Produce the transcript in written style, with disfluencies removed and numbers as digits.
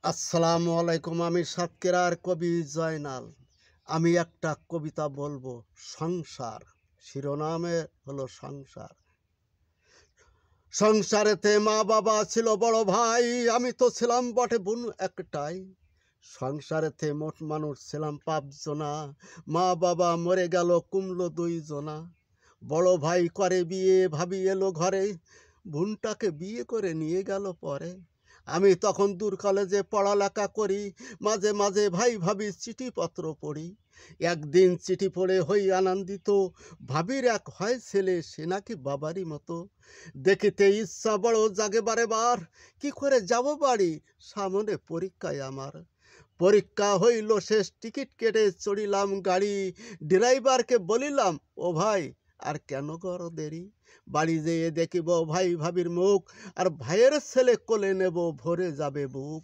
আসসালামু আলাইকুম। আমি সাতক্ষীরার কবি জয়নাল। আমি একটা কবিতা বলবো। সংসার শিরোনামে হলো সংসার। সংসারেতে মা বাবা ছিল বড় ভাই, আমি তো ছিলাম বটে বোন একটাই। সংসারেতে মোট মানুষ ছিলাম 5 জনা, মা বাবা মরে গেল কুমলো 2 জনা। বড় ভাই করে বিয়ে, ভাবি এলো ঘরে, বোনটাকে বিয়ে করে নিয়ে গেল পরে। আমি তখন দূর কলেজে পড়ালেখা করি, মাঝে মাঝে ভাই ভাবি চিঠিপত্র পড়ি। একদিন চিঠি পড়ে হই আনন্দিত, ভাবির এক হয় ছেলে, সে নাকি বাবারই মতো। দেখিতে ইচ্ছা বড় জাগে বারে বার, কি করে যাব বাড়ি, সামনে পরীক্ষায় আমার। পরীক্ষা হইল শেষ, টিকিট কেটে চড়িলাম গাড়ি। ড্রাইভারকে বলিলাম, ও ভাই আর কেন কর দেরি, বাড়ি যেয়ে দেখিব ভাই ভাবির মুখ, আর ভাইয়ের ছেলে কোলে নেব ভরে যাবে বুক।